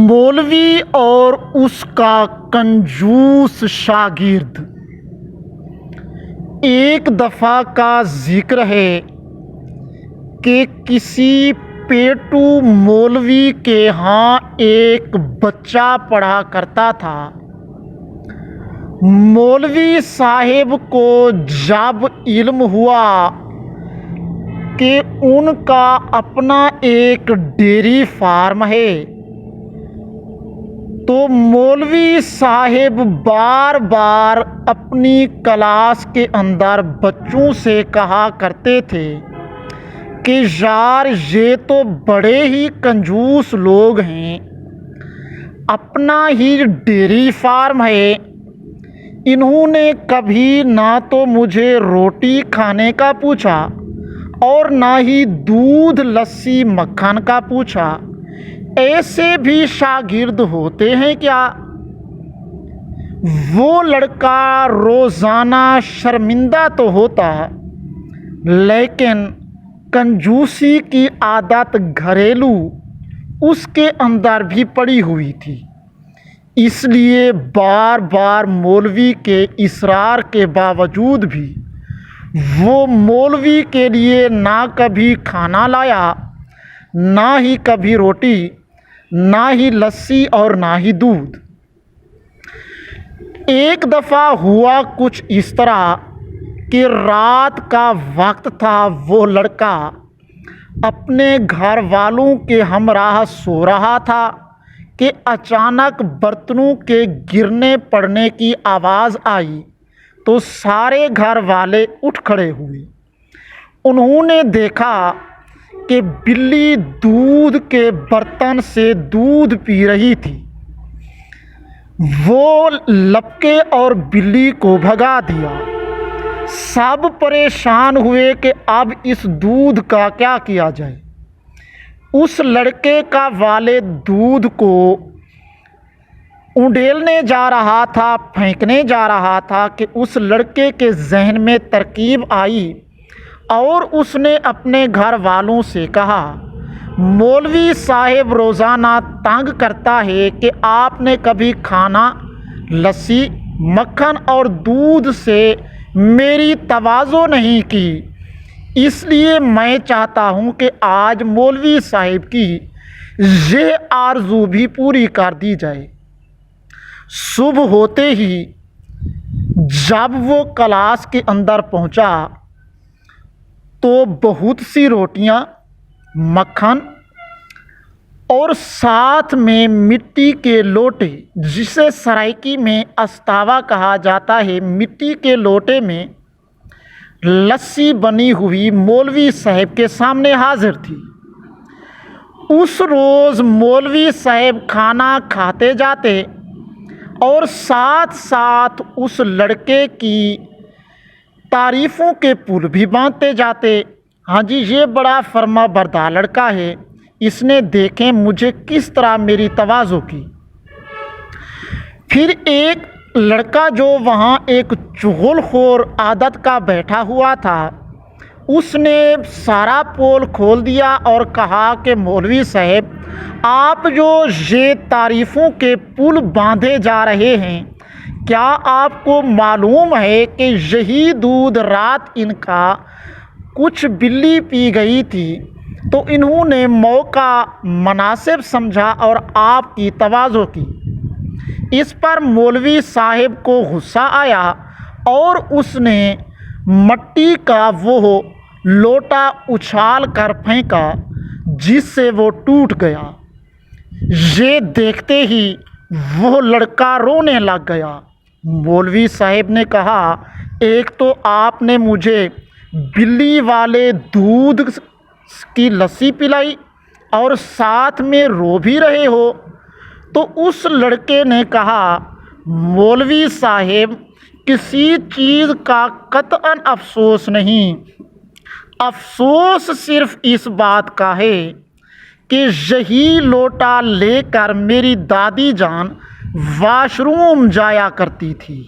मौलवी और उसका कंजूस शागिर्द। एक दफ़ा का जिक्र है कि किसी पेटू मौलवी के यहाँ एक बच्चा पढ़ा करता था। मौलवी साहेब को जब इल्म हुआ कि उनका अपना एक डेयरी फार्म है, तो मौलवी साहेब बार बार अपनी क्लास के अंदर बच्चों से कहा करते थे कि यार ये तो बड़े ही कंजूस लोग हैं, अपना ही डेयरी फार्म है, इन्होंने कभी ना तो मुझे रोटी खाने का पूछा और ना ही दूध लस्सी मक्खन का पूछा। ऐसे भी शागिर्द होते हैं क्या? वो लड़का रोज़ाना शर्मिंदा तो होता, लेकिन कंजूसी की आदत घरेलू उसके अंदर भी पड़ी हुई थी। इसलिए बार बार मौलवी के इसरार के बावजूद भी वो मौलवी के लिए ना कभी खाना लाया, ना ही कभी रोटी, ना ही लस्सी और ना ही दूध। एक दफ़ा हुआ कुछ इस तरह कि रात का वक्त था, वो लड़का अपने घर वालों के हमराह सो रहा था कि अचानक बर्तनों के गिरने पड़ने की आवाज़ आई, तो सारे घर वाले उठ खड़े हुए। उन्होंने देखा कि बिल्ली दूध के बर्तन से दूध पी रही थी। वो लपके और बिल्ली को भगा दिया। सब परेशान हुए कि अब इस दूध का क्या किया जाए। उस लड़के का वालिद दूध को उंडेलने जा रहा था, फेंकने जा रहा था कि उस लड़के के जहन में तरकीब आई और उसने अपने घर वालों से कहा, मौलवी साहेब रोज़ाना तंग करता है कि आपने कभी खाना, लस्सी, मक्खन और दूध से मेरी तवाज़ो नहीं की, इसलिए मैं चाहता हूँ कि आज मौलवी साहिब की ये आरज़ू भी पूरी कर दी जाए। सुबह होते ही जब वो क्लास के अंदर पहुँचा तो बहुत सी रोटियां, मक्खन और साथ में मिट्टी के लोटे, जिसे सराइकी में अस्तावा कहा जाता है, मिट्टी के लोटे में लस्सी बनी हुई मौलवी साहब के सामने हाजिर थी। उस रोज़ मौलवी साहब खाना खाते जाते और साथ साथ उस लड़के की तारीफ़ों के पुल भी बांधते जाते। हाँ जी, ये बड़ा फर्मा बरदार लड़का है, इसने देखें मुझे किस तरह मेरी तवाज़ो की। फिर एक लड़का जो वहाँ एक चुगलखोर आदत का बैठा हुआ था, उसने सारा पोल खोल दिया और कहा कि मौलवी साहब, आप जो ये तारीफ़ों के पुल बांधे जा रहे हैं, क्या आपको मालूम है कि यही दूध रात इनका कुछ बिल्ली पी गई थी, तो इन्होंने मौका मुनासिब समझा और आपकी तवाज़ो की। इस पर मौलवी साहिब को गुस्सा आया और उसने मट्टी का वो लोटा उछाल कर फेंका, जिससे वो टूट गया। ये देखते ही वो लड़का रोने लग गया। मौलवी साहिब ने कहा, एक तो आपने मुझे बिल्ली वाले दूध की लस्सी पिलाई और साथ में रो भी रहे हो। तो उस लड़के ने कहा, मौलवी साहिब, किसी चीज़ का कतअन अफसोस नहीं, अफसोस सिर्फ इस बात का है कि यही लोटा लेकर मेरी दादी जान वॉशरूम जाया करती थी।